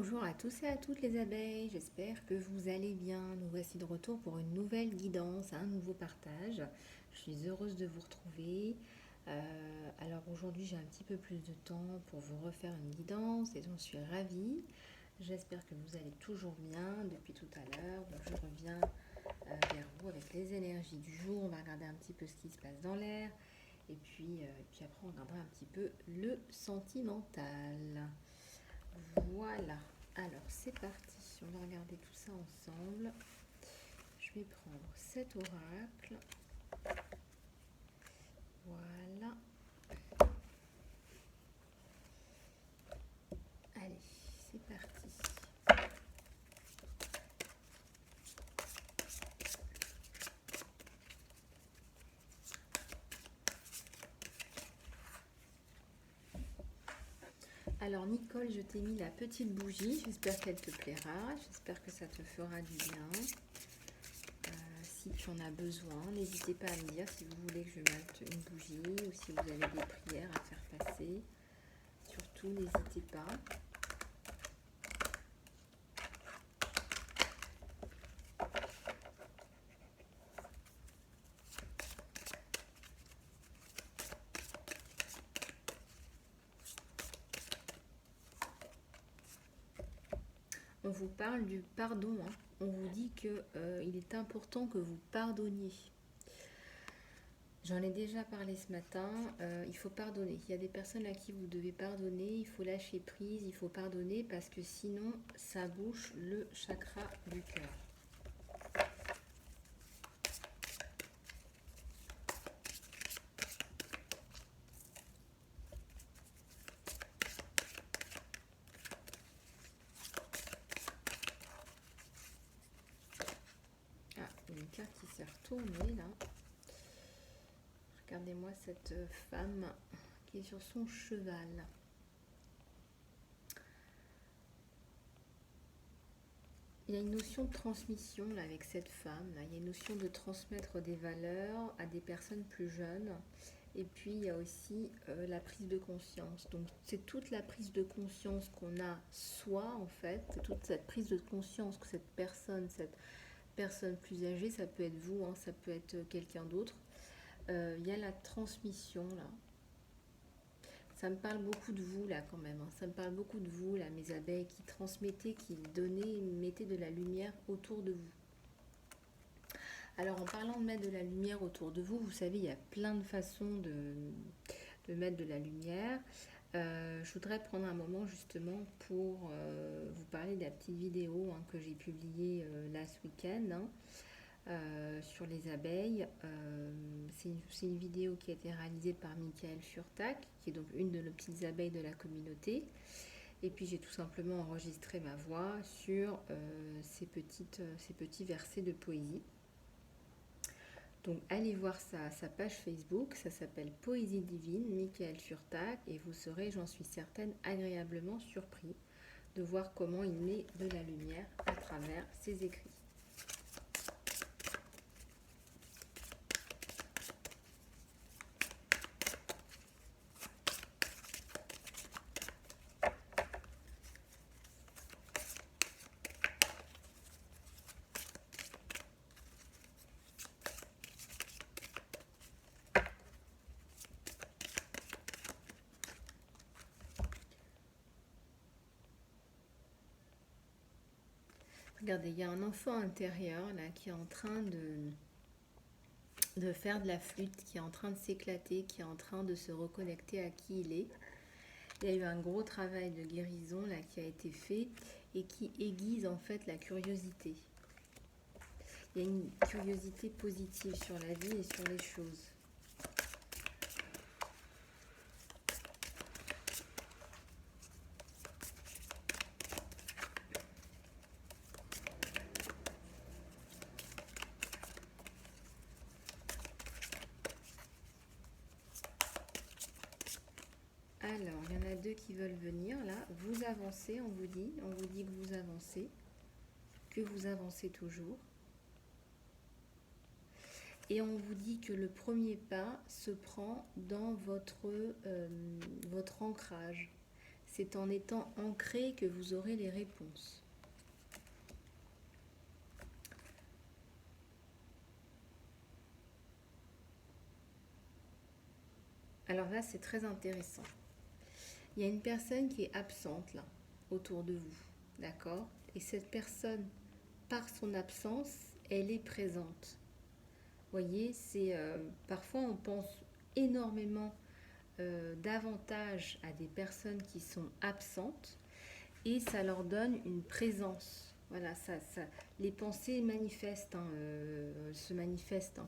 Bonjour à tous et à toutes les abeilles, j'espère que vous allez bien. Nous voici de retour pour une nouvelle guidance, un nouveau partage. Je suis heureuse de vous retrouver. Alors aujourd'hui j'ai un petit peu plus de temps pour vous refaire une guidance et j'en suis ravie. J'espère que vous allez toujours bien depuis tout à l'heure. Donc je reviens vers vous avec les énergies du jour. On va regarder un petit peu ce qui se passe dans l'air et puis après on regardera un petit peu le sentimental. Voilà, alors c'est parti, on va regarder tout ça ensemble. Je vais prendre cet oracle. Voilà. Allez, c'est parti. Alors Nicole, je t'ai mis la petite bougie, j'espère qu'elle te plaira, j'espère que ça te fera du bien. Si tu en as besoin, n'hésitez pas à me dire si vous voulez que je mette une bougie ou si vous avez des prières à faire passer. Surtout, n'hésitez pas. On vous parle du pardon, hein. On vous dit qu'il est important que vous pardonniez. J'en ai déjà parlé ce matin, il faut pardonner. Il y a des personnes à qui vous devez pardonner, il faut lâcher prise, il faut pardonner parce que sinon ça bouche le chakra du cœur. Ah, il y a une carte qui s'est retournée là. Regardez-moi cette femme qui est sur son cheval. Il y a une notion de transmission là, avec cette femme. Là. Il y a une notion de transmettre des valeurs à des personnes plus jeunes. Et puis il y a aussi la prise de conscience. Donc c'est toute la prise de conscience qu'on a soi en fait. C'est toute cette prise de conscience que cette personne plus âgée, ça peut être vous, hein, ça peut être quelqu'un d'autre. Il y a la transmission là. Ça me parle beaucoup de vous là quand même, hein. Ça me parle beaucoup de vous là, mes abeilles, qui transmettez, qui donnez, mettez de la lumière autour de vous. Alors en parlant de mettre de la lumière autour de vous, vous savez, il y a plein de façons de mettre de la lumière. Je voudrais prendre un moment justement pour vous parler de la petite vidéo hein, que j'ai publiée là ce week-end. Hein. Sur les abeilles. C'est une vidéo qui a été réalisée par Michael Furtak, qui est donc une de nos petites abeilles de la communauté. Et puis j'ai tout simplement enregistré ma voix sur ces petits versets de poésie. Donc allez voir sa page Facebook, ça s'appelle Poésie divine, Michael Furtak, et vous serez, j'en suis certaine, agréablement surpris de voir comment il met de la lumière à travers ses écrits. Regardez, il y a un enfant intérieur là qui est en train de faire de la flûte, qui est en train de s'éclater, qui est en train de se reconnecter à qui il est. Il y a eu un gros travail de guérison là qui a été fait et qui aiguise en fait la curiosité. Il y a une curiosité positive sur la vie et sur les choses. Alors, il y en a deux qui veulent venir là. Vous avancez, on vous dit que vous avancez toujours. Et on vous dit que le premier pas se prend dans votre ancrage. c'est en étant ancré que vous aurez les réponses. Alors là, c'est très intéressant. Il y a une personne qui est absente là, autour de vous, d'accord? Et cette personne, par son absence, elle est présente. Vous voyez, c'est parfois on pense énormément davantage à des personnes qui sont absentes et ça leur donne une présence. Voilà, les pensées manifestent, se manifestent.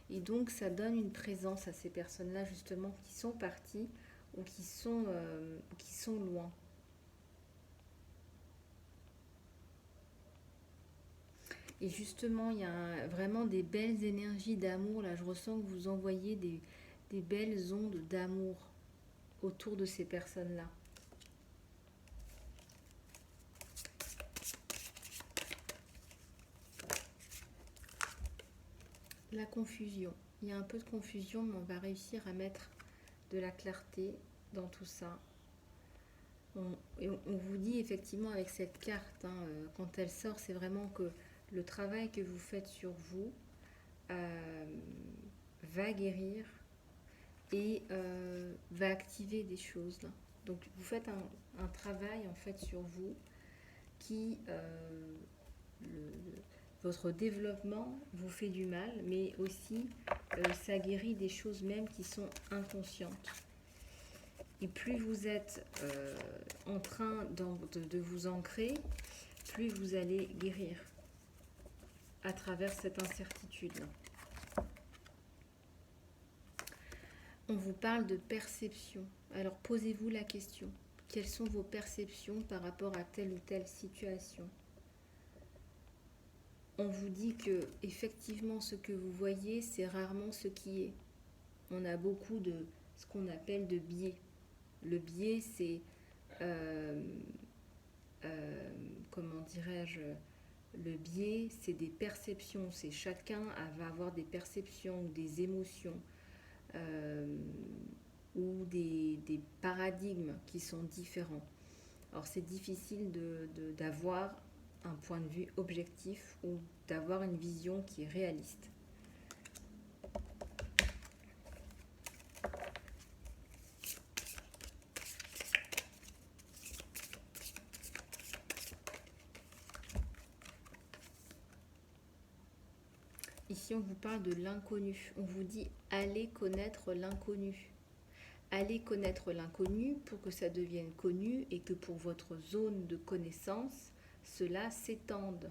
Et donc, ça donne une présence à ces personnes-là, justement, qui sont parties ou qui sont loin. Et justement, il y a vraiment des belles énergies d'amour. Là, je ressens que vous envoyez des belles ondes d'amour autour de ces personnes-là. La confusion. Il y a un peu de confusion, mais on va réussir à mettre de la clarté dans tout ça. On vous dit effectivement avec cette carte, quand elle sort, c'est vraiment que le travail que vous faites sur vous va guérir et va activer des choses. Là. Donc vous faites un travail en fait sur vous qui votre développement vous fait du mal, mais aussi ça guérit des choses même qui sont inconscientes. Et plus vous êtes en train de vous ancrer, plus vous allez guérir à travers cette incertitude. On vous parle de perception. Alors posez-vous la question. Quelles sont vos perceptions par rapport à telle ou telle situation ? On vous dit que effectivement ce que vous voyez, c'est rarement ce qui est. On a beaucoup de ce qu'on appelle de biais. Le biais, c'est comment dirais-je, le biais, c'est des perceptions. C'est chacun va avoir des perceptions ou des émotions ou des paradigmes qui sont différents. Alors c'est difficile d'avoir un point de vue objectif ou d'avoir une vision qui est réaliste. Ici, on vous parle de l'inconnu. On vous dit allez connaître l'inconnu. Allez connaître l'inconnu pour que ça devienne connu et que pour votre zone de connaissance, cela s'étende.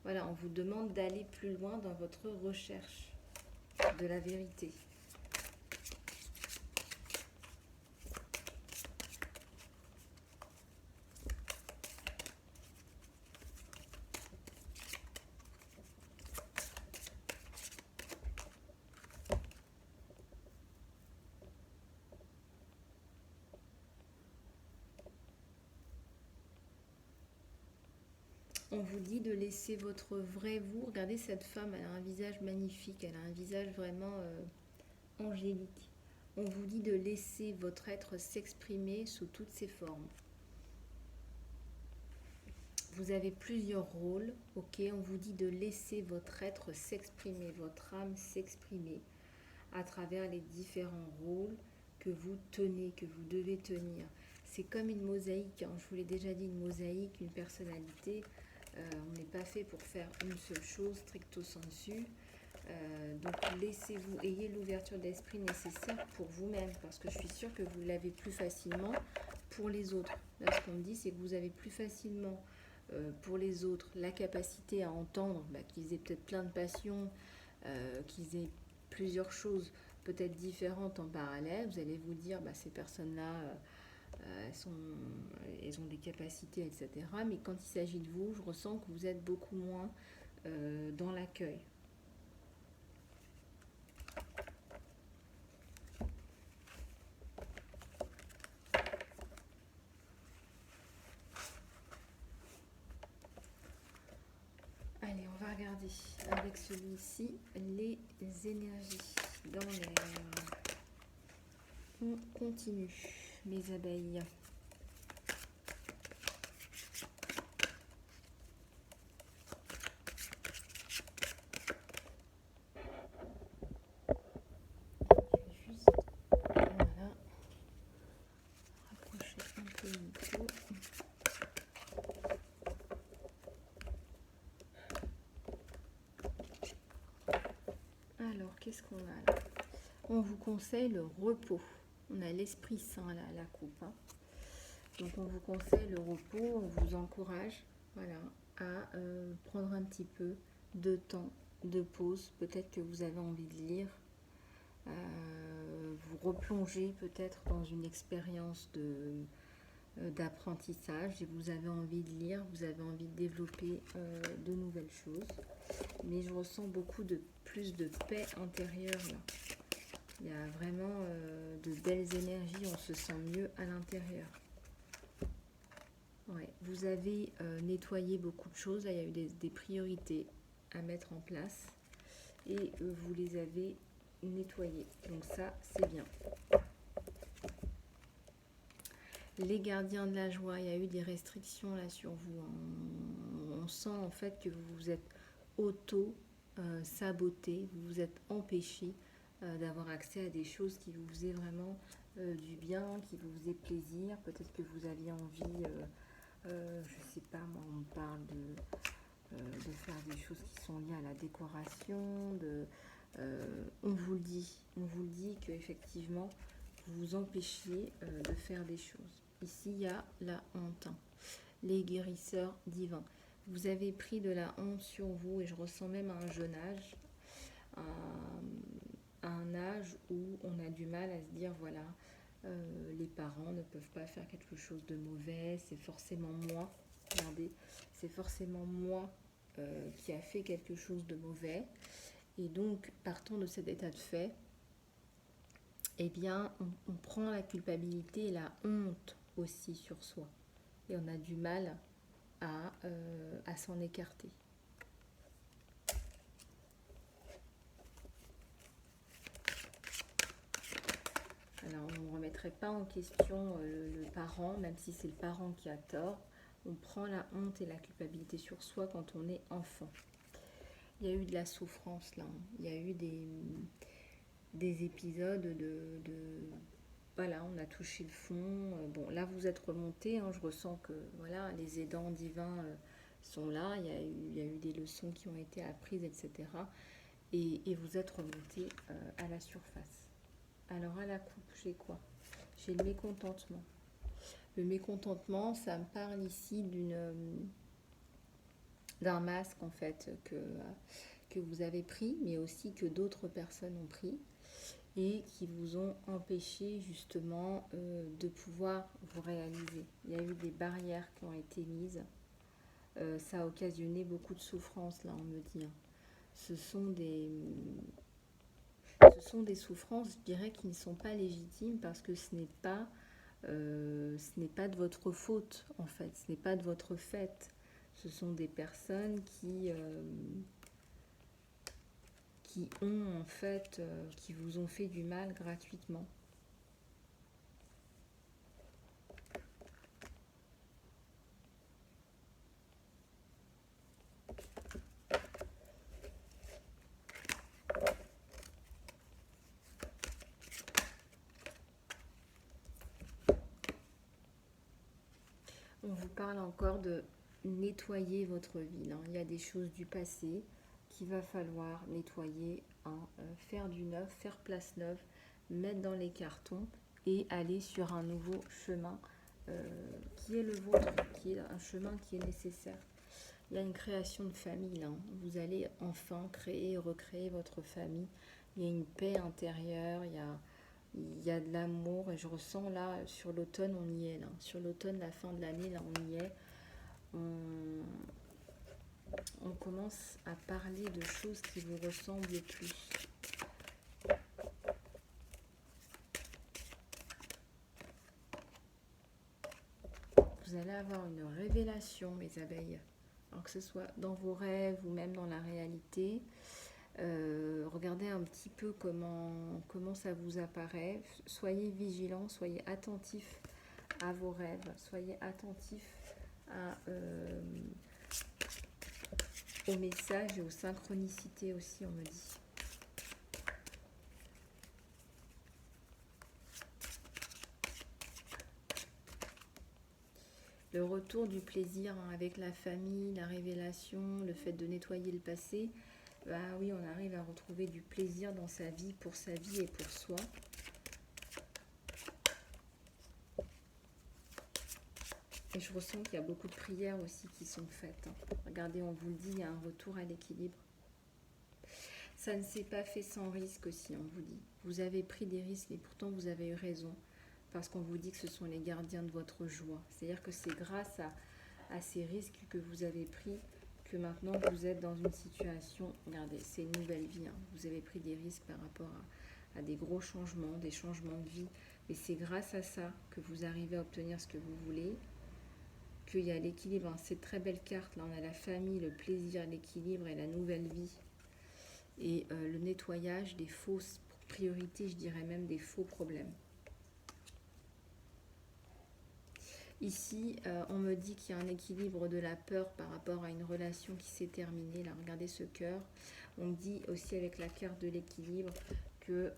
Voilà, on vous demande d'aller plus loin dans votre recherche de la vérité. On vous dit de laisser votre vrai vous. Regardez cette femme, elle a un visage magnifique, elle a un visage vraiment angélique. On vous dit de laisser votre être s'exprimer sous toutes ses formes. Vous avez plusieurs rôles, ok? On vous dit de laisser votre être s'exprimer, votre âme s'exprimer à travers les différents rôles que vous tenez, que vous devez tenir. C'est comme une mosaïque, je vous l'ai déjà dit, une mosaïque, une personnalité. On n'est pas fait pour faire une seule chose, stricto sensu. Donc laissez-vous, ayez l'ouverture d'esprit nécessaire pour vous-même, parce que je suis sûre que vous l'avez plus facilement pour les autres. Là, ce qu'on me dit, c'est que vous avez plus facilement pour les autres la capacité à entendre, qu'ils aient peut-être plein de passions, qu'ils aient plusieurs choses peut-être différentes en parallèle. Vous allez vous dire, ces personnes-là, elles ont des capacités, etc. Mais quand il s'agit de vous, je ressens que vous êtes beaucoup moins dans l'accueil. Allez, on va regarder avec celui-ci les énergies dans l'air. On continue, mes abeilles. qu'est-ce qu'on a là? On vous conseille le repos. On a l'Esprit Saint là, à la coupe. Hein. Donc on vous conseille le repos, on vous encourage voilà, à prendre un petit peu de temps, de pause. Peut-être que vous avez envie de lire, vous replonger peut-être dans une expérience d'apprentissage et vous avez envie de lire, vous avez envie de développer de nouvelles choses. Mais je ressens beaucoup plus de paix intérieure là. Il y a vraiment de belles énergies, on se sent mieux à l'intérieur. Ouais, vous avez nettoyé beaucoup de choses, là, il y a eu des priorités à mettre en place et vous les avez nettoyées. Donc ça, c'est bien. Les gardiens de la joie, il y a eu des restrictions là sur vous. Hein. On sent en fait que vous vous êtes auto-saboté, vous vous êtes empêché d'avoir accès à des choses qui vous faisaient vraiment du bien, qui vous faisaient plaisir. Peut-être que vous aviez envie, je sais pas, moi, on parle de faire des choses qui sont liées à la décoration. On vous le dit qu'effectivement, vous vous empêchiez de faire des choses. Ici, il y a la honte. Hein. Les guérisseurs divins. Vous avez pris de la honte sur vous et je ressens même à un jeune âge, à un âge où on a du mal à se dire voilà, les parents ne peuvent pas faire quelque chose de mauvais, c'est forcément moi, regardez, c'est forcément moi qui a fait quelque chose de mauvais. Et donc, partant de cet état de fait, eh bien, on prend la culpabilité et la honte aussi sur soi. Et on a du mal à s'en écarter. Alors, on ne remettrait pas en question le parent, même si c'est le parent qui a tort. On prend la honte et la culpabilité sur soi quand on est enfant. Il y a eu de la souffrance là. Il y a eu des épisodes voilà, on a touché le fond. Bon, là, vous êtes remonté. Hein, je ressens que voilà, les aidants divins sont là. Il y a eu des leçons qui ont été apprises, etc. Et vous êtes remonté à la surface. Alors, à la coupe, j'ai quoi? J'ai le mécontentement. Le mécontentement, ça me parle ici d'un masque, en fait, que vous avez pris, mais aussi que d'autres personnes ont pris. Et qui vous ont empêché justement de pouvoir vous réaliser. Il y a eu des barrières qui ont été mises. Ça a occasionné beaucoup de souffrance, là, on me dit. Ce sont des souffrances, je dirais, qui ne sont pas légitimes parce que ce n'est pas de votre faute, en fait. Ce n'est pas de votre fait. Ce sont des personnes qui ont en fait, qui vous ont fait du mal gratuitement. On vous parle encore de nettoyer votre vie. Hein. Il y a des choses du passé qu'il va falloir nettoyer, hein, faire du neuf, faire place neuve, mettre dans les cartons et aller sur un nouveau chemin qui est le vôtre, qui est un chemin qui est nécessaire. Il y a une création de famille là. Vous allez enfin créer et recréer votre famille. Il y a une paix intérieure, il y a de l'amour et je ressens là, sur l'automne, on y est là. Sur l'automne, la fin de l'année, là, on y est. On commence à parler de choses qui vous ressemblent plus. Vous allez avoir une révélation, mes abeilles. Alors que ce soit dans vos rêves ou même dans la réalité. Regardez un petit peu comment ça vous apparaît. Soyez vigilants, soyez attentifs à vos rêves, soyez attentifs aux messages et aux synchronicités aussi, on me dit. Le retour du plaisir avec la famille, la révélation, le fait de nettoyer le passé, Bah oui, on arrive à retrouver du plaisir dans sa vie, pour sa vie et pour soi. Et je ressens qu'il y a beaucoup de prières aussi qui sont faites. Regardez, on vous le dit, il y a un retour à l'équilibre. Ça ne s'est pas fait sans risque aussi, on vous dit. Vous avez pris des risques et pourtant vous avez eu raison. Parce qu'on vous dit que ce sont les gardiens de votre joie. C'est-à-dire que c'est grâce à ces risques que vous avez pris que maintenant vous êtes dans une situation, regardez, c'est une nouvelle vie. Vous avez pris des risques par rapport à des gros changements, des changements de vie. Et c'est grâce à ça que vous arrivez à obtenir ce que vous voulez. Qu'il y a l'équilibre, c'est très belle carte, là on a la famille, le plaisir, l'équilibre et la nouvelle vie. Et le nettoyage des fausses priorités, je dirais même des faux problèmes. Ici, on me dit qu'il y a un équilibre de la peur par rapport à une relation qui s'est terminée. Là, regardez ce cœur. On me dit aussi avec la carte de l'équilibre que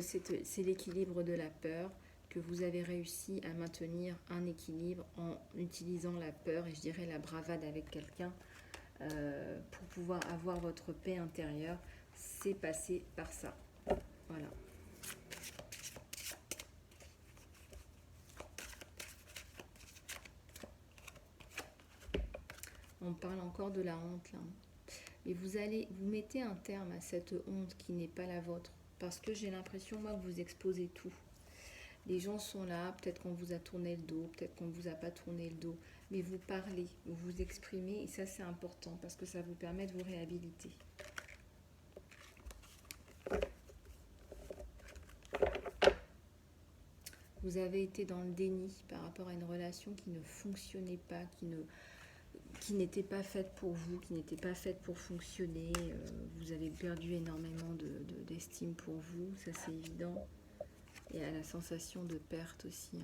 c'est l'équilibre de la peur, que vous avez réussi à maintenir un équilibre en utilisant la peur et je dirais la bravade avec quelqu'un pour pouvoir avoir votre paix intérieure. C'est passé par ça. Voilà. On parle encore de la honte là. Et vous mettez un terme à cette honte qui n'est pas la vôtre. Parce que j'ai l'impression, moi, que vous exposez tout. Les gens sont là, peut-être qu'on vous a tourné le dos, peut-être qu'on ne vous a pas tourné le dos. Mais vous parlez, vous vous exprimez, et ça c'est important parce que ça vous permet de vous réhabiliter. Vous avez été dans le déni par rapport à une relation qui ne fonctionnait pas, qui n'était pas faite pour vous, qui n'était pas faite pour fonctionner. Vous avez perdu énormément d'estime pour vous, ça c'est évident. Et à la sensation de perte aussi.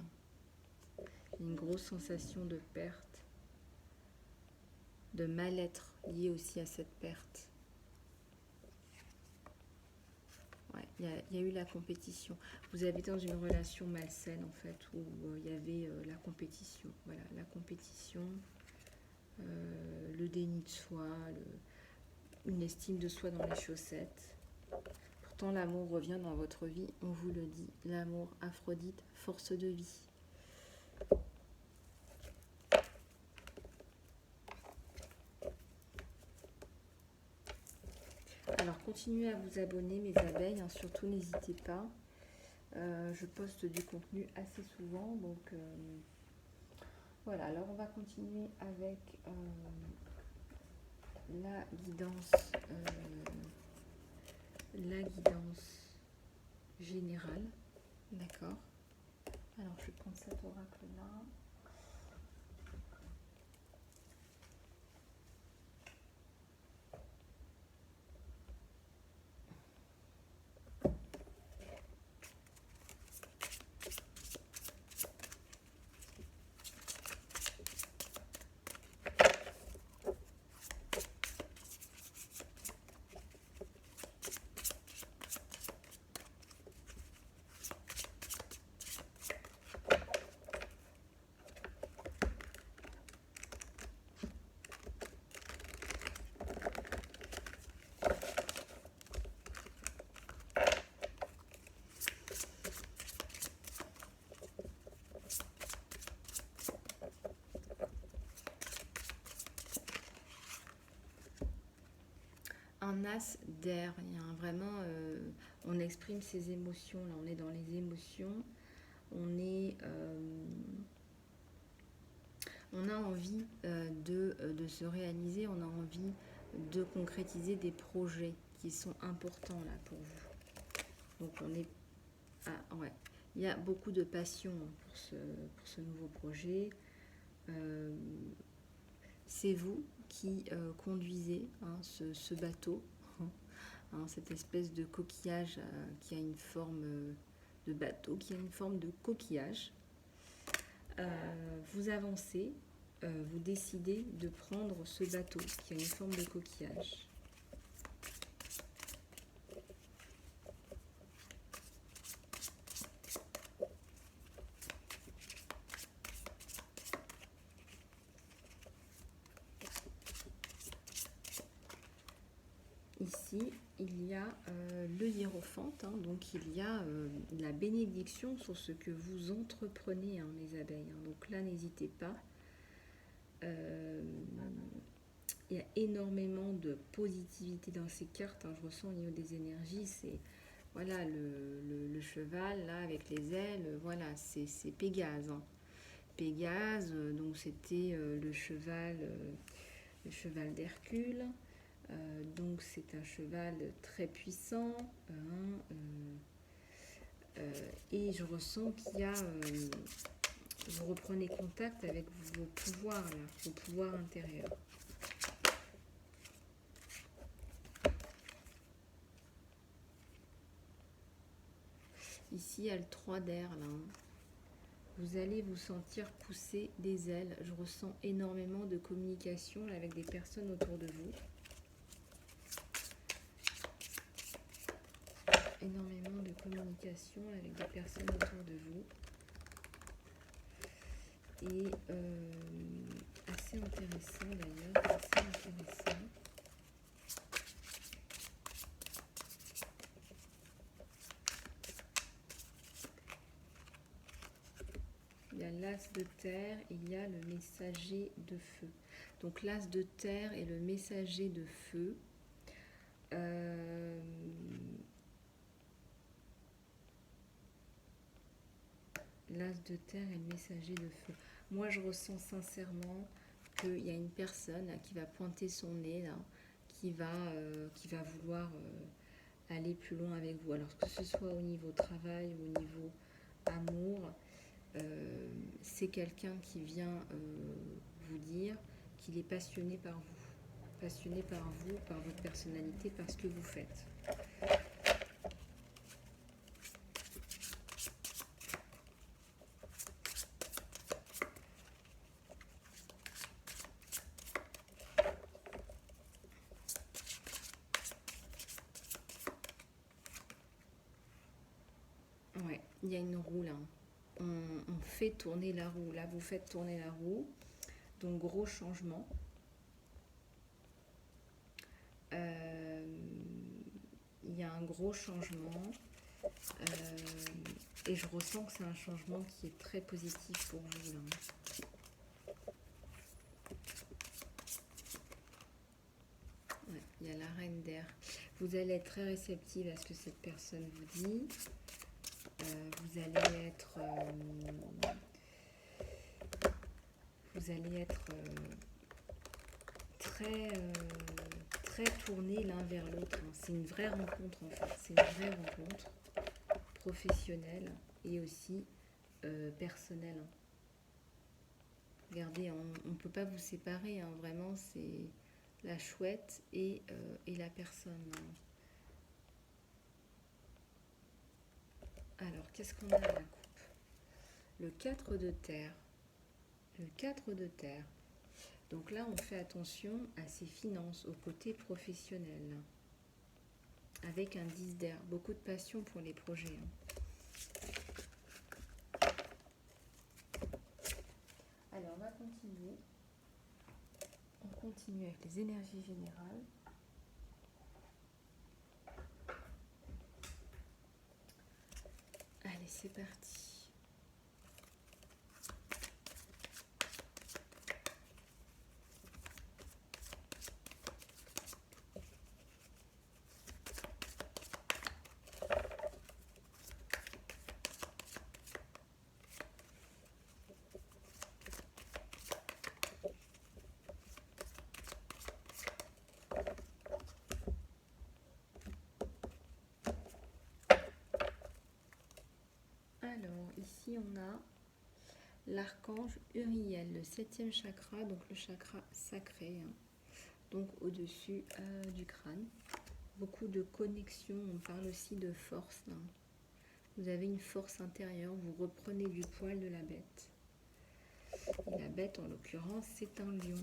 Une grosse sensation de perte, de mal-être lié aussi à cette perte. Ouais, il y a eu la compétition. Vous avez été dans une relation malsaine en fait, où il y avait la compétition. Voilà, la compétition, le déni de soi, une estime de soi dans les chaussettes. Pourtant, l'amour revient dans votre vie, on vous le dit. L'amour, Aphrodite, force de vie. Alors, continuez à vous abonner, mes abeilles, hein, surtout n'hésitez pas. Je poste du contenu assez souvent, donc voilà. Alors, on va continuer avec la guidance générale. D'accord. Alors, je vais prendre cet oracle-là. Un as d'air, il y a vraiment, on exprime ses émotions, là on est dans les émotions, on a envie de se réaliser, on a envie de concrétiser des projets qui sont importants là pour vous. Donc on est, ouais, il y a beaucoup de passion pour ce nouveau projet. C'est vous qui conduisez ce bateau, cette espèce de coquillage qui a une forme de bateau, qui a une forme de coquillage. Vous avancez, vous décidez de prendre ce bateau qui a une forme de coquillage. ici, il y a le hiérophante, hein, donc il y a la bénédiction sur ce que vous entreprenez, hein, les abeilles. Hein. Donc là, n'hésitez pas. Il y a énormément de positivité dans ces cartes. Hein. Je ressens au niveau des énergies, c'est voilà le cheval là avec les ailes. Voilà, c'est Pégase. Hein. Pégase, donc c'était le cheval d'Hercule. Donc c'est un cheval très puissant. Et je ressens qu'il y a vous reprenez contact avec vos pouvoirs là, vos pouvoirs intérieurs. Ici, il y a le 3 d'air là. Hein. Vous allez vous sentir pousser des ailes. Je ressens énormément de communication là, avec des personnes autour de vous. Énormément de communication avec des personnes autour de vous. Et assez intéressant d'ailleurs, assez intéressant. Il y a l'as de terre, il y a le messager de feu. Donc l'as de terre et le messager de feu. L'as de terre et le messager de feu. Moi, je ressens sincèrement qu'il y a une personne là, qui va pointer son nez, là, qui va vouloir aller plus loin avec vous. Alors que ce soit au niveau travail ou au niveau amour, c'est quelqu'un qui vient vous dire qu'il est passionné par vous. Passionné par vous, par votre personnalité, par ce que vous faites. Ouais, il y a une roue là. On fait tourner la roue. Là, vous faites tourner la roue. Donc, gros changement. Il y a un gros changement. Et je ressens que c'est un changement qui est très positif pour vous. Là. Ouais, il y a la reine d'air. Vous allez être très réceptive à ce que cette personne vous dit. Vous allez être très tournés l'un vers l'autre. Hein. C'est une vraie rencontre en fait. C'est une vraie rencontre professionnelle et aussi personnelle. Hein. Regardez, on ne peut pas vous séparer. Hein. Vraiment, c'est la chouette et la personne. Hein. Alors, qu'est-ce qu'on a à la coupe? Le 4 de terre. Le 4 de terre. Donc là, on fait attention à ses finances, au côté professionnel. Avec un 10 d'air. Beaucoup de passion pour les projets. Hein. Alors, on va continuer. On continue avec les énergies générales. Allez, c'est parti. Alors, ici, on a l'archange Uriel, le 7e chakra, donc le chakra sacré, hein, donc au-dessus du crâne. Beaucoup de connexion, on parle aussi de force. Hein. Vous avez une force intérieure, vous reprenez du poil de la bête. Et la bête, en l'occurrence, c'est un lion.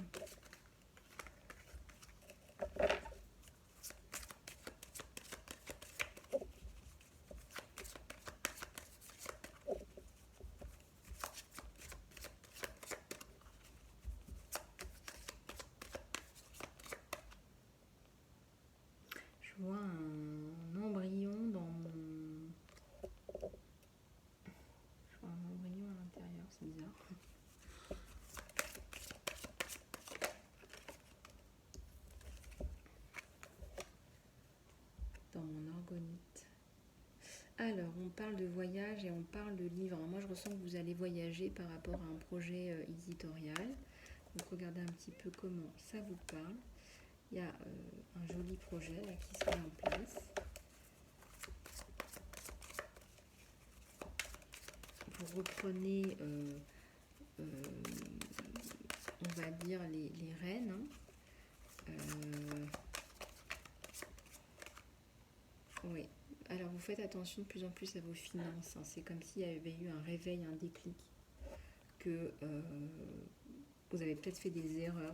parle de voyage et on parle de livre. Alors moi, je ressens que vous allez voyager par rapport à un projet éditorial. Donc, regardez un petit peu comment ça vous parle. Il y a un joli projet là, qui se met en place. Vous reprenez, on va dire, les rênes. Oui. Alors, vous faites attention de plus en plus à vos finances. Hein. C'est comme s'il y avait eu un réveil, un déclic. Que vous avez peut-être fait des erreurs.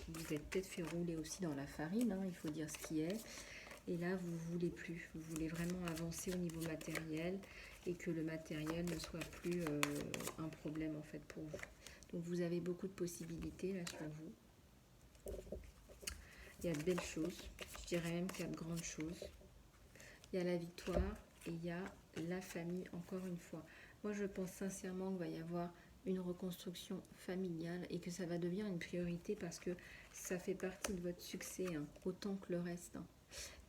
Vous êtes peut-être fait rouler aussi dans la farine. Hein, il faut dire ce qui est. Et là, vous ne voulez plus. Vous voulez vraiment avancer au niveau matériel. Et que le matériel ne soit plus un problème, en fait, pour vous. Donc, vous avez beaucoup de possibilités, là, sur vous. Il y a de belles choses. Je dirais même qu'il y a de grandes choses. Il y a la victoire et il y a la famille, encore une fois. Moi, je pense sincèrement qu'il va y avoir une reconstruction familiale et que ça va devenir une priorité parce que ça fait partie de votre succès, hein, autant que le reste. Hein.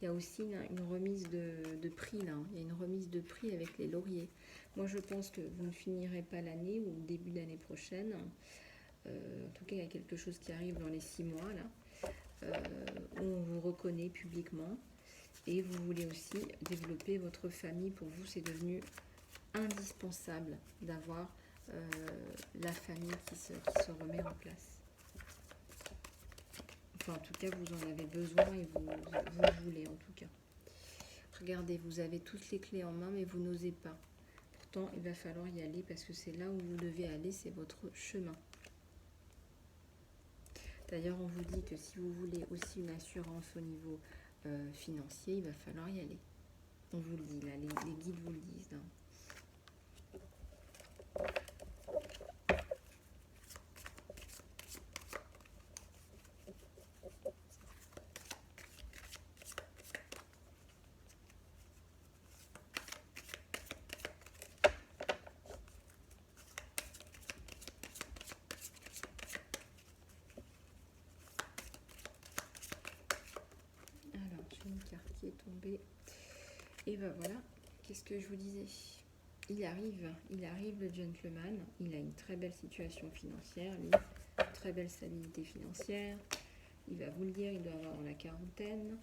Il y a aussi une remise de prix, là. Hein. Il y a une remise de prix avec les lauriers. Moi, je pense que vous ne finirez pas l'année ou le début de l'année prochaine. En tout cas, il y a quelque chose qui arrive dans les 6 mois, là, où on vous reconnaît publiquement. Et vous voulez aussi développer votre famille. Pour vous, c'est devenu indispensable d'avoir la famille qui se remet en place. Enfin, en tout cas, vous en avez besoin et vous voulez en tout cas. Regardez, vous avez toutes les clés en main, mais vous n'osez pas. Pourtant, il va falloir y aller parce que c'est là où vous devez aller, c'est votre chemin. D'ailleurs, on vous dit que si vous voulez aussi une assurance au niveau financier, il va falloir y aller. On vous le dit, là, les guides vous le disent. Hein. Une carte qui est tombée et ben voilà, qu'est-ce que je vous disais, il arrive le gentleman, il a une très belle situation financière, lui, une très belle stabilité financière, il va vous le dire, il doit avoir dans la quarantaine,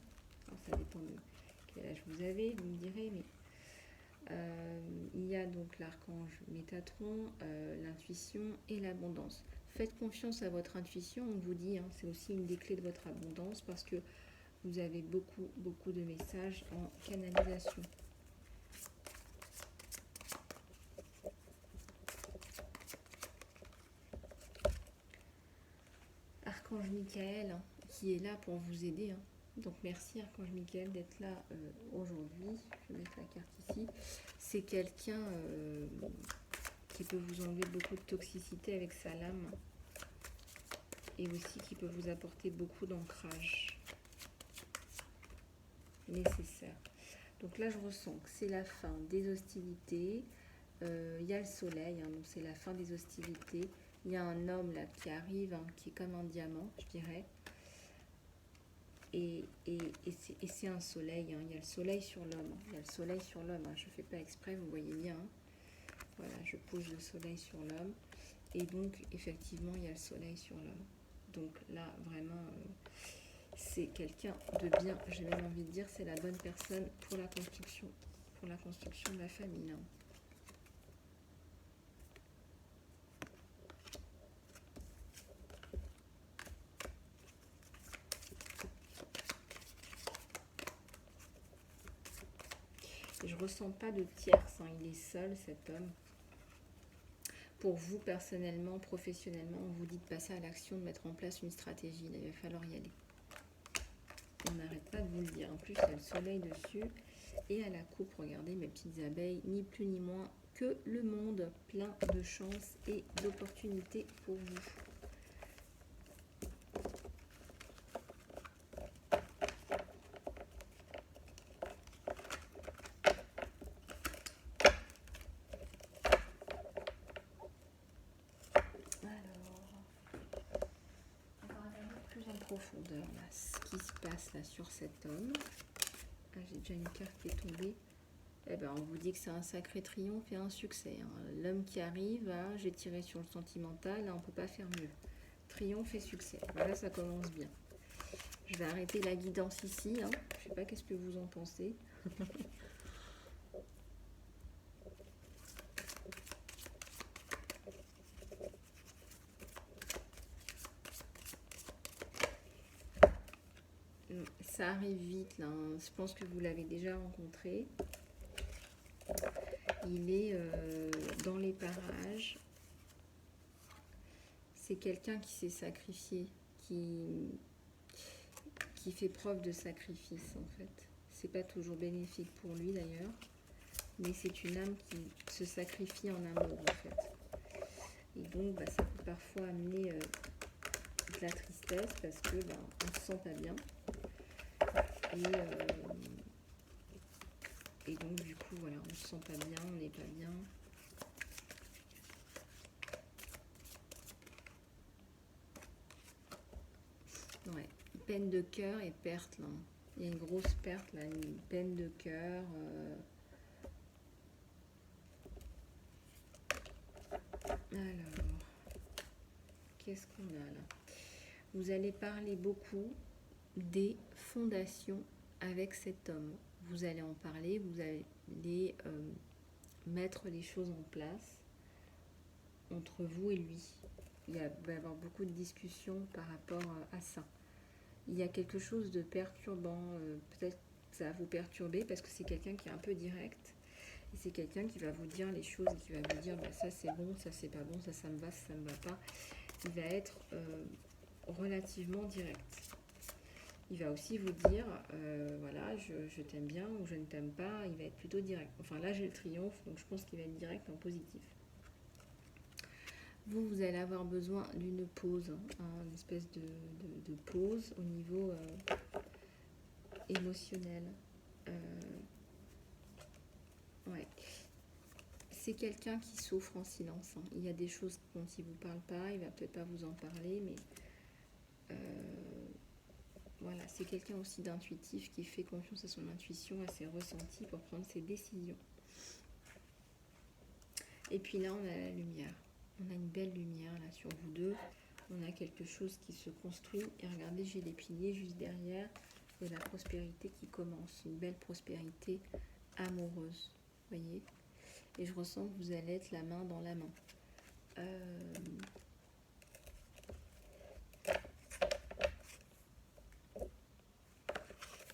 alors ça dépend de quel âge vous avez, vous me direz, mais il y a donc l'archange Métatron, l'intuition et l'abondance. Faites confiance à votre intuition, on vous dit, hein, c'est aussi une des clés de votre abondance parce que vous avez beaucoup de messages en canalisation. Archange Michael, hein, qui est là pour vous aider. Hein. Donc merci Archange Michael d'être là aujourd'hui. Je vais mettre la carte ici. C'est quelqu'un qui peut vous enlever beaucoup de toxicité avec sa lame. Et aussi qui peut vous apporter beaucoup d'ancrage nécessaire. Donc là, je ressens que c'est la fin des hostilités. Il y a le soleil, hein, donc c'est la fin des hostilités. Il y a un homme là qui arrive, hein, qui est comme un diamant, je dirais. Et c'est un soleil. Hein. Il y a le soleil sur l'homme. Il y a le soleil sur l'homme. Hein. Je ne fais pas exprès, vous voyez bien. Hein. Voilà, je pose le soleil sur l'homme. Et donc, effectivement, il y a le soleil sur l'homme. Donc là, vraiment... c'est quelqu'un de bien, j'ai même envie de dire, c'est la bonne personne pour la construction de la famille. Hein. Et je ressens pas de tierce, hein. Il est seul cet homme. Pour vous personnellement, professionnellement, on vous dit de passer à l'action, de mettre en place une stratégie. Là, il va falloir y aller. On n'arrête pas de vous le dire. En plus, il y a le soleil dessus. Et à la coupe, regardez mes petites abeilles, ni plus ni moins que le monde plein de chance et d'opportunités pour vous. Profondeur là, ce qui se passe là sur cet homme. Ah, j'ai déjà une carte qui est tombée. Eh ben, on vous dit que c'est un sacré triomphe et un succès, hein. L'homme qui arrive, là, j'ai tiré sur le sentimental, là, on ne peut pas faire mieux. Triomphe et succès. Voilà, ça commence bien. Je vais arrêter la guidance ici, hein. Je ne sais pas qu'est-ce que vous en pensez. Ça arrive vite, là, hein. Je pense que vous l'avez déjà rencontré. Il est dans les parages. C'est quelqu'un qui s'est sacrifié, qui fait preuve de sacrifice en fait. C'est pas toujours bénéfique pour lui d'ailleurs, mais c'est une âme qui se sacrifie en amour en fait. Et donc ça peut parfois amener de la tristesse parce que on se sent pas bien. Et donc du coup voilà, on se sent pas bien, on n'est pas bien. Ouais, peine de cœur et perte là. Il y a une grosse perte là, une peine de cœur. Alors, qu'est-ce qu'on a là? Vous allez parler beaucoup des fondations avec cet homme. Vous allez en parler, vous allez mettre les choses en place entre vous et lui. Il va y avoir beaucoup de discussions par rapport à ça. Il y a quelque chose de perturbant, peut-être que ça va vous perturber parce que c'est quelqu'un qui est un peu direct. Et c'est quelqu'un qui va vous dire les choses et qui va vous dire ça c'est bon, ça c'est pas bon, ça me va, ça me va pas. Il va être relativement direct. Il va aussi vous dire voilà, je t'aime bien ou je ne t'aime pas. Il va être plutôt direct. Enfin là j'ai le triomphe, donc je pense qu'il va être direct en positif. Vous allez avoir besoin d'une pause, hein, une espèce de pause au niveau émotionnel. Ouais. C'est quelqu'un qui souffre en silence, hein. Il y a des choses dont il ne vous parle pas, il va peut-être pas vous en parler, mais voilà, c'est quelqu'un aussi d'intuitif qui fait confiance à son intuition, à ses ressentis pour prendre ses décisions. Et puis là, on a la lumière. On a une belle lumière là sur vous deux. On a quelque chose qui se construit. Et regardez, j'ai les piliers juste derrière. Et la prospérité qui commence. Une belle prospérité amoureuse. Vous voyez ? Et je ressens que vous allez être la main dans la main.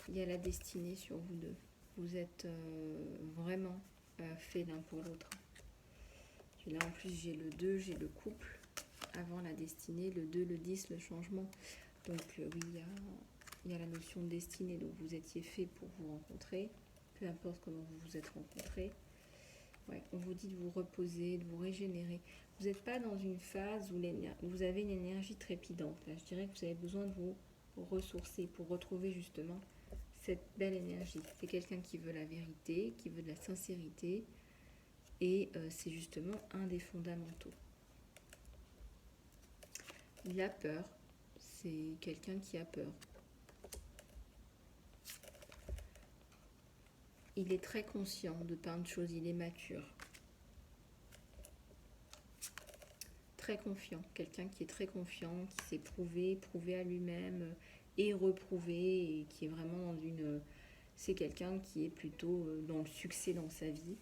Il y a la destinée sur vous deux. Vous êtes vraiment fait l'un pour l'autre. Et là en plus j'ai le 2, j'ai le couple. Avant la destinée, le 2, le 10, le changement. Donc oui, il y a la notion de destinée. Donc vous étiez fait pour vous rencontrer. Peu importe comment vous vous êtes rencontrés. Ouais, on vous dit de vous reposer, de vous régénérer. Vous n'êtes pas dans une phase où vous avez une énergie trépidante. Là, je dirais que vous avez besoin de vous ressourcer pour retrouver justement cette belle énergie. C'est quelqu'un qui veut la vérité, qui veut de la sincérité. Et c'est justement un des fondamentaux. Il a peur. C'est quelqu'un qui a peur. Il est très conscient de plein de choses. Il est mature. Très confiant. Quelqu'un qui est très confiant, qui s'est prouvé à lui-même et reprouvé, et qui est vraiment dans une... C'est quelqu'un qui est plutôt dans le succès dans sa vie.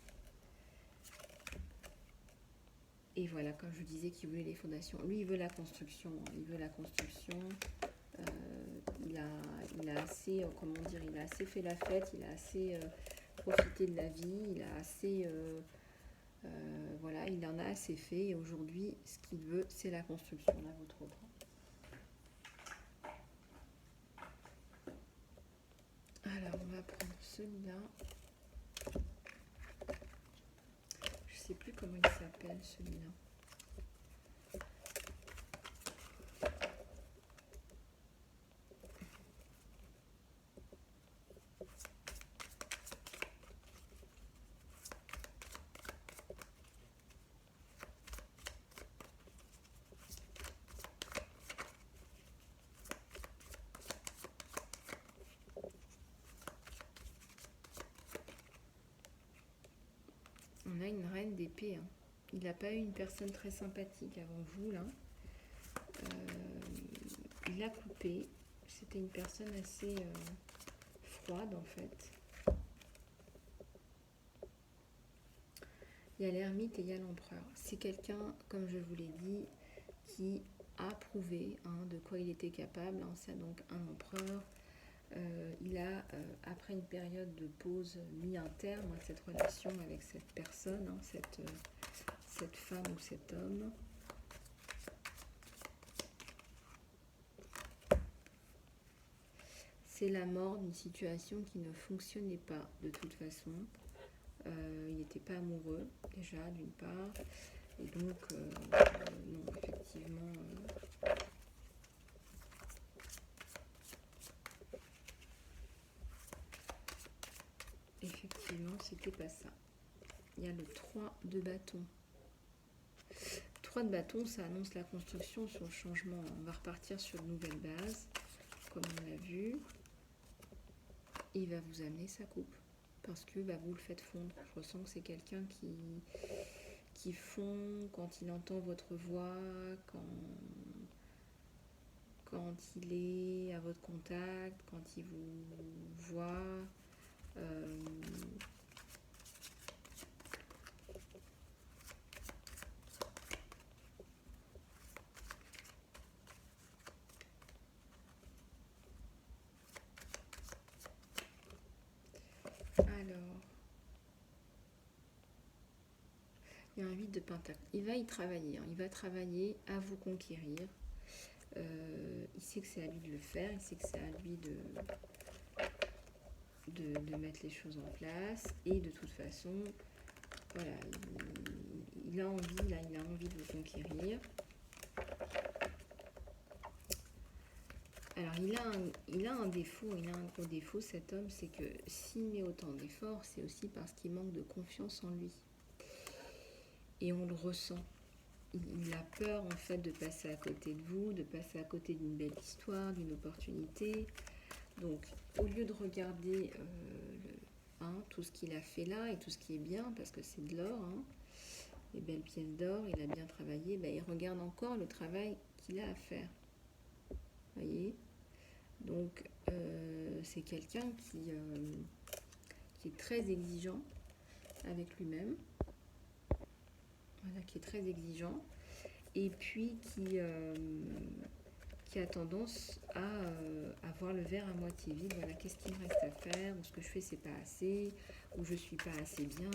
Et voilà, comme je vous disais, qu'il voulait les fondations. Lui, il veut la construction. Il veut la construction. Il a assez, comment dire, il a assez fait la fête. Il a assez profité de la vie. Il a assez, voilà, il en a assez fait. Et aujourd'hui, ce qu'il veut, c'est la construction. Là, votre autre. Alors, on va prendre celui-là. Je sais plus comment il s'appelle, celui-là. une reine d'épée. Hein. Il n'a pas eu une personne très sympathique avant vous, là. Il a coupé. C'était une personne assez froide, en fait. Il y a l'ermite et il y a l'empereur. C'est quelqu'un, comme je vous l'ai dit, qui a prouvé de quoi il était capable. C'est donc un empereur. Il a, après une période de pause, mis un terme à cette relation avec cette personne, cette femme ou cet homme. C'est la mort d'une situation qui ne fonctionnait pas de toute façon. Il n'était pas amoureux, déjà, d'une part. Et donc, non, effectivement... effectivement, c'était pas ça. Il y a le 3 de bâton. 3 de bâton, ça annonce la construction sur le changement. On va repartir sur de nouvelles bases, comme on l'a vu. Il va vous amener sa coupe, parce que vous le faites fondre. Je ressens que c'est quelqu'un qui fond quand il entend votre voix, quand il est à votre contact, quand il vous voit. Alors, il y a un 8 de pentacle. Il va y travailler, il va travailler à vous conquérir. Il sait que c'est à lui de le faire, il sait que c'est à lui de mettre les choses en place. Et de toute façon, voilà, il a envie, là, il a envie de vous conquérir. Alors, il a un défaut, il a un gros défaut, cet homme, c'est que s'il met autant d'efforts, c'est aussi parce qu'il manque de confiance en lui. Et on le ressent. Il a peur, en fait, de passer à côté de vous, de passer à côté d'une belle histoire, d'une opportunité. Donc, au lieu de regarder tout ce qu'il a fait là et tout ce qui est bien, parce que c'est de l'or, les belles pièces d'or, il a bien travaillé, il regarde encore le travail qu'il a à faire. Vous voyez ? Donc, c'est quelqu'un qui est très exigeant avec lui-même, voilà, qui est très exigeant, et puis qui a tendance à voir le verre à moitié vide. Voilà, qu'est-ce qu'il me reste à faire, ou ce que je fais c'est pas assez, ou je suis pas assez bien.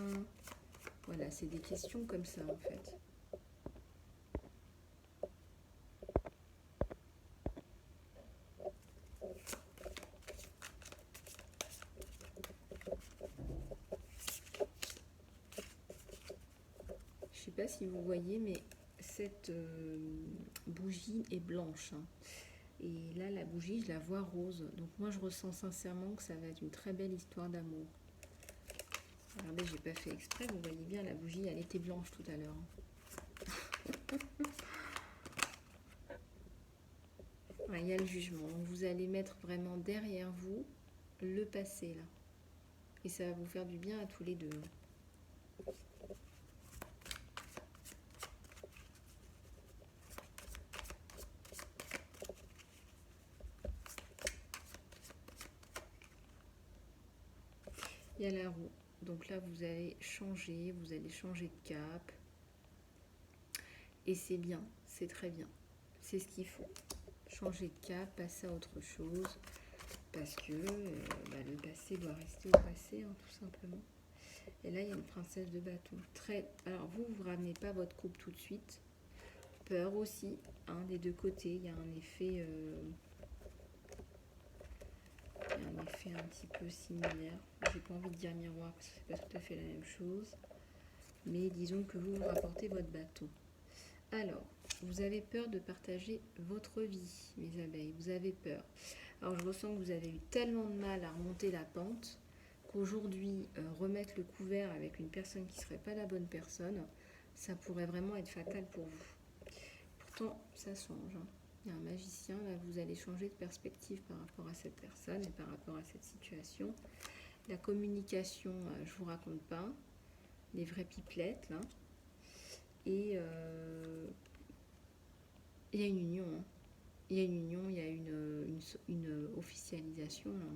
Voilà, c'est des questions comme ça en fait. Je sais pas si vous voyez, mais cette bougie est blanche. Et là, la bougie, je la vois rose. Donc moi, je ressens sincèrement que ça va être une très belle histoire d'amour. Regardez, j'ai pas fait exprès. Vous voyez bien, la bougie, elle était blanche tout à l'heure. Ouais, il y a le jugement. Donc vous allez mettre vraiment derrière vous le passé, là. Et ça va vous faire du bien à tous les deux. Il y a la roue. Donc là, vous allez changer de cap. Et c'est bien, c'est très bien. C'est ce qu'il faut. Changer de cap, passer à autre chose. Parce que le passé doit rester au passé, tout simplement. Et là, il y a une princesse de bâton. Alors, vous ne ramenez pas votre coupe tout de suite. Peur aussi, des deux côtés. Il y a un effet... un petit peu similaire. J'ai pas envie de dire miroir parce que c'est pas tout à fait la même chose. Mais disons que vous rapportez votre bâton. Alors, vous avez peur de partager votre vie, mes abeilles. Vous avez peur. Alors, je ressens que vous avez eu tellement de mal à remonter la pente qu'aujourd'hui, remettre le couvert avec une personne qui ne serait pas la bonne personne, ça pourrait vraiment être fatal pour vous. Pourtant, ça change. Il y a un magicien, là, vous allez changer de perspective par rapport à cette personne et par rapport à cette situation. La communication, je ne vous raconte pas. des vraies pipelettes là. Et il y a une union, hein. Il y a une union, il y a une officialisation là.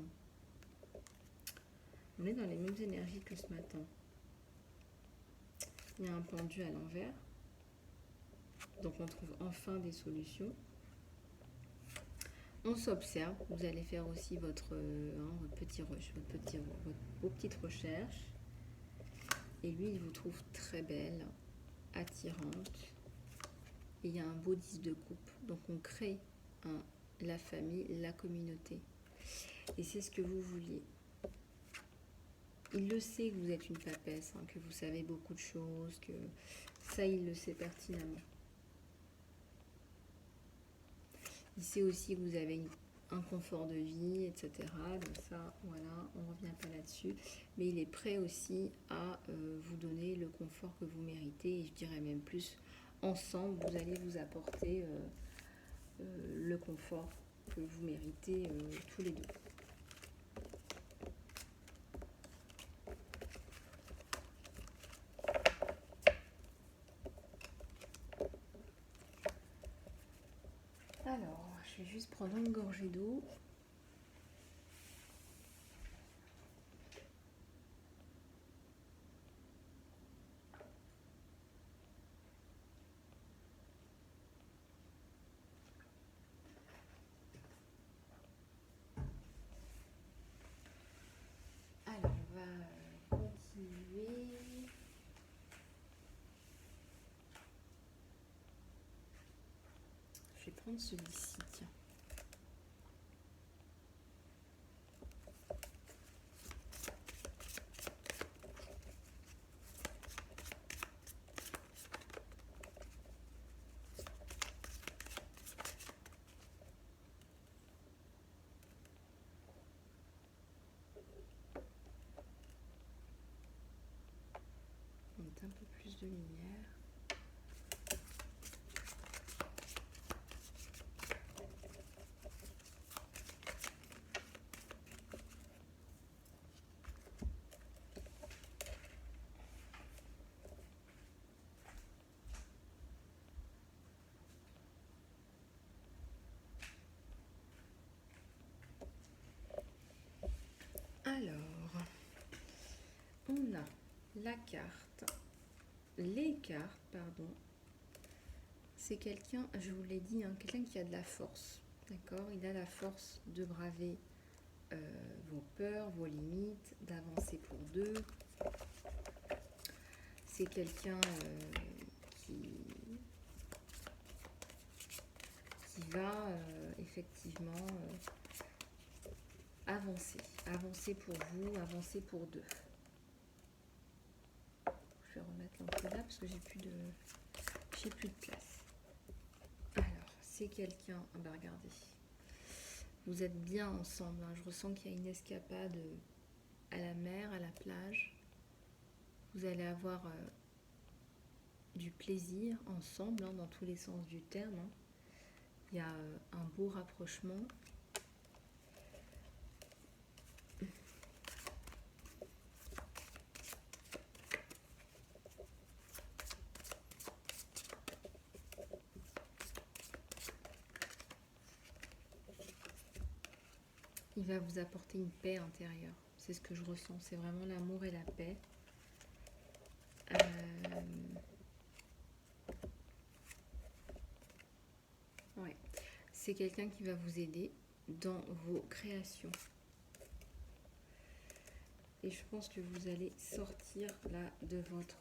On est dans les mêmes énergies que ce matin. Il y a un pendu à l'envers. Donc on trouve enfin des solutions. On s'observe. Vous allez faire aussi vos petites recherches. Et lui, il vous trouve très belle, attirante. Et il y a un beau 10 de coupe. Donc on crée la famille, la communauté. Et c'est ce que vous vouliez. Il le sait que vous êtes une papesse, hein, que vous savez beaucoup de choses, que ça, il le sait pertinemment. Il sait aussi que vous avez un confort de vie, etc. Donc ça, voilà, on ne revient pas là-dessus. Mais il est prêt aussi à vous donner le confort que vous méritez. Et je dirais même plus, ensemble, vous allez vous apporter le confort que vous méritez tous les deux. Alors, je vais juste prendre une gorgée d'eau. Alors, on va continuer. Je vais prendre celui-ci, tiens. On met un peu plus de lumière. Alors, on a la carte, les cartes, pardon. C'est quelqu'un, je vous l'ai dit, hein, quelqu'un qui a de la force, d'accord? Il a la force de braver vos peurs, vos limites, d'avancer pour deux. C'est quelqu'un qui va effectivement avancer pour vous, avancer pour deux. Je vais remettre l'encre là parce que j'ai plus de place. Alors, c'est quelqu'un, ah bah regardez, vous êtes bien ensemble, hein. Je ressens qu'il y a une escapade à la mer, à la plage. Vous allez avoir du plaisir ensemble, hein, dans tous les sens du terme, hein. Il y a un beau rapprochement. Il va vous apporter une paix intérieure. C'est ce que je ressens. C'est vraiment l'amour et la paix. Ouais. C'est quelqu'un qui va vous aider dans vos créations. Et je pense que vous allez sortir là de votre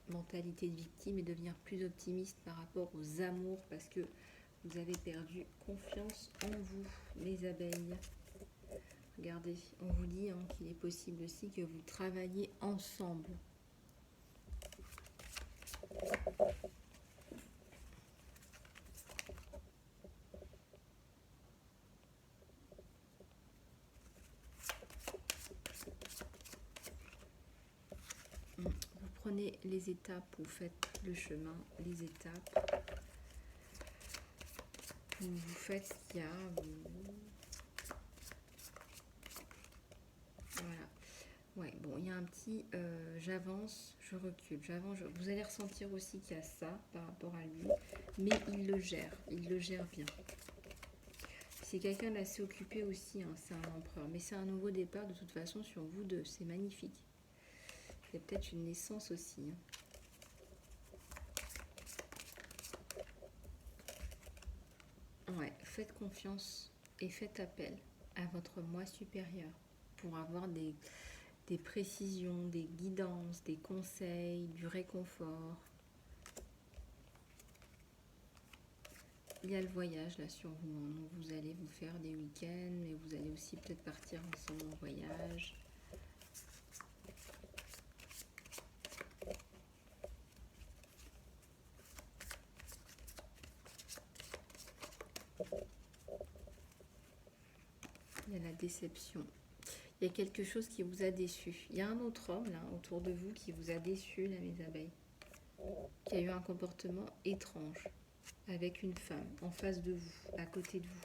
mentalité de victime et devenir plus optimiste par rapport aux amours parce que vous avez perdu confiance en vous, les abeilles. Regardez, on vous dit, hein, qu'il est possible aussi que vous travaillez ensemble. Vous prenez les étapes, vous faites le chemin, les étapes. Vous faites ce qu'il y a. Voilà. Ouais, bon, il y a un petit j'avance, je recule, vous allez ressentir aussi qu'il y a ça par rapport à lui, mais il le gère bien. C'est quelqu'un d'assez occupé aussi, hein, c'est un empereur, mais c'est un nouveau départ de toute façon sur vous deux, c'est magnifique. Il y a peut-être une naissance aussi. Hein. Ouais, faites confiance et faites appel à votre moi supérieur pour avoir des précisions, des guidances, des conseils, du réconfort. Il y a le voyage là sur vous, hein. Donc vous allez vous faire des week-ends, mais vous allez aussi peut-être partir ensemble en voyage. Il y a la déception. Il y a quelque chose qui vous a déçu. Il y a un autre homme là autour de vous qui vous a déçu, là, mes abeilles. Qui a eu un comportement étrange avec une femme en face de vous, à côté de vous.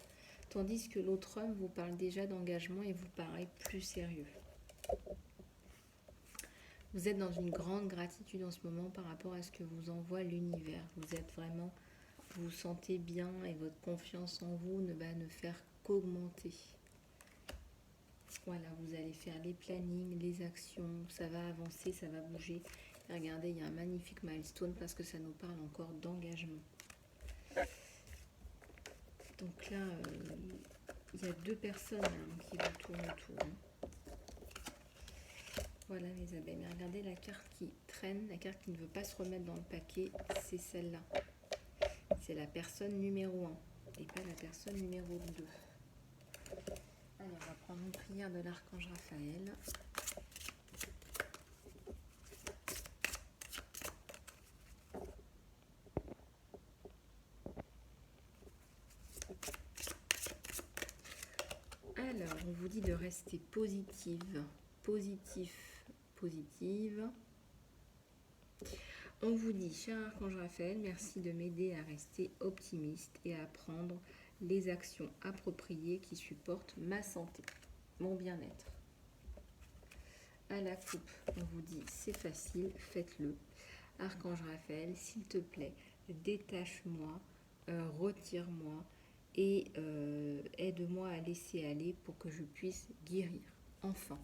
Tandis que l'autre homme vous parle déjà d'engagement et vous paraît plus sérieux. Vous êtes dans une grande gratitude en ce moment par rapport à ce que vous envoie l'univers. Vous êtes vraiment, vous vous sentez bien et votre confiance en vous ne va ne faire qu'augmenter. Voilà, vous allez faire les plannings, les actions, ça va avancer, ça va bouger. Et regardez, il y a un magnifique milestone parce que ça nous parle encore d'engagement. Donc là, il y a deux personnes hein, qui vous tournent autour. Hein. Voilà mes abeilles, mais regardez la carte qui traîne, la carte qui ne veut pas se remettre dans le paquet, c'est celle-là. C'est la personne numéro 1 et pas la personne numéro 2. Allez, on va prendre une prière de l'archange Raphaël. Alors, on vous dit de rester positive, positive. On vous dit, cher archange Raphaël, merci de m'aider à rester optimiste et à prendre les actions appropriées qui supportent ma santé, mon bien-être. À la coupe, on vous dit, c'est facile, faites-le. Archange Raphaël, s'il te plaît, détache-moi, retire-moi et aide-moi à laisser aller pour que je puisse guérir, enfin.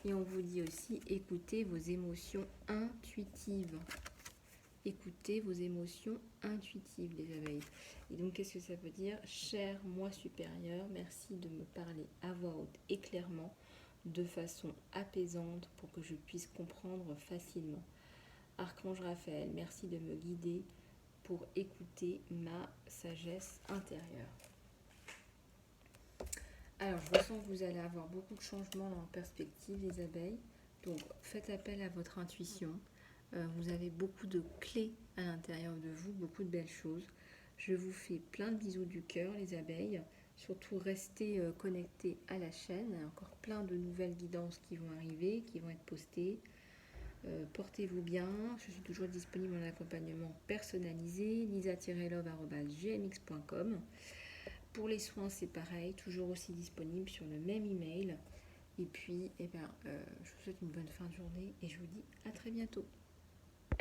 Et on vous dit aussi, écoutez vos émotions intuitives. Écoutez vos émotions intuitives, les abeilles. Et donc, qu'est-ce que ça veut dire? Cher moi supérieur, merci de me parler à voix haute et clairement, de façon apaisante pour que je puisse comprendre facilement. Archange Raphaël, merci de me guider pour écouter ma sagesse intérieure. Alors, je ressens que vous allez avoir beaucoup de changements en perspective, les abeilles. Donc, faites appel à votre intuition. Vous avez beaucoup de clés à l'intérieur de vous, beaucoup de belles choses. Je vous fais plein de bisous du cœur, les abeilles. Surtout, restez connectés à la chaîne. Il y a encore plein de nouvelles guidances qui vont arriver, qui vont être postées. Portez-vous bien. Je suis toujours disponible en accompagnement personnalisé. lisa-love@gmx.com. Pour les soins, c'est pareil, toujours aussi disponible sur le même email. Et puis, je vous souhaite une bonne fin de journée et je vous dis à très bientôt.